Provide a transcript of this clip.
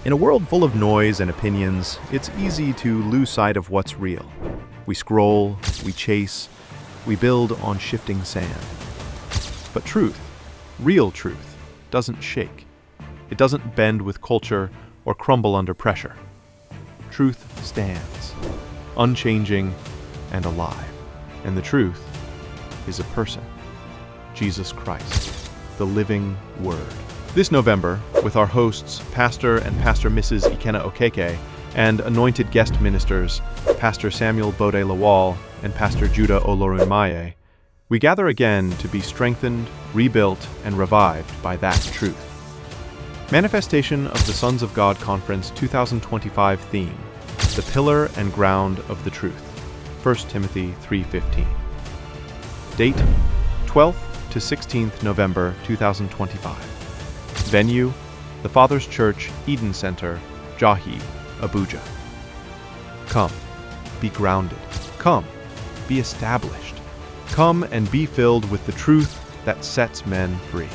In a world full of noise and opinions, it's easy to lose sight of what's real. We scroll, we chase, we build on shifting sand. But truth, real truth, doesn't shake. It doesn't bend with culture or crumble under pressure. Truth stands, unchanging and alive. And the truth is a person, Jesus Christ, the living Word. This November, with our hosts, Pastor and Pastor Mrs. Ikenna Okeke, and anointed guest ministers, Pastor Samuel Bode Lawal and Pastor Judah Olorunmaye, we gather again to be strengthened, rebuilt, and revived by that truth. Manifestation of the Sons of God Conference 2025 theme, The Pillar and Ground of the Truth, 1 Timothy 3:15. Date, 12th to 16th November 2025. Venue, the Father's Church, Eden Center, Jahi, Abuja. Come, be grounded. Come, be established. Come and be filled with the truth that sets men free.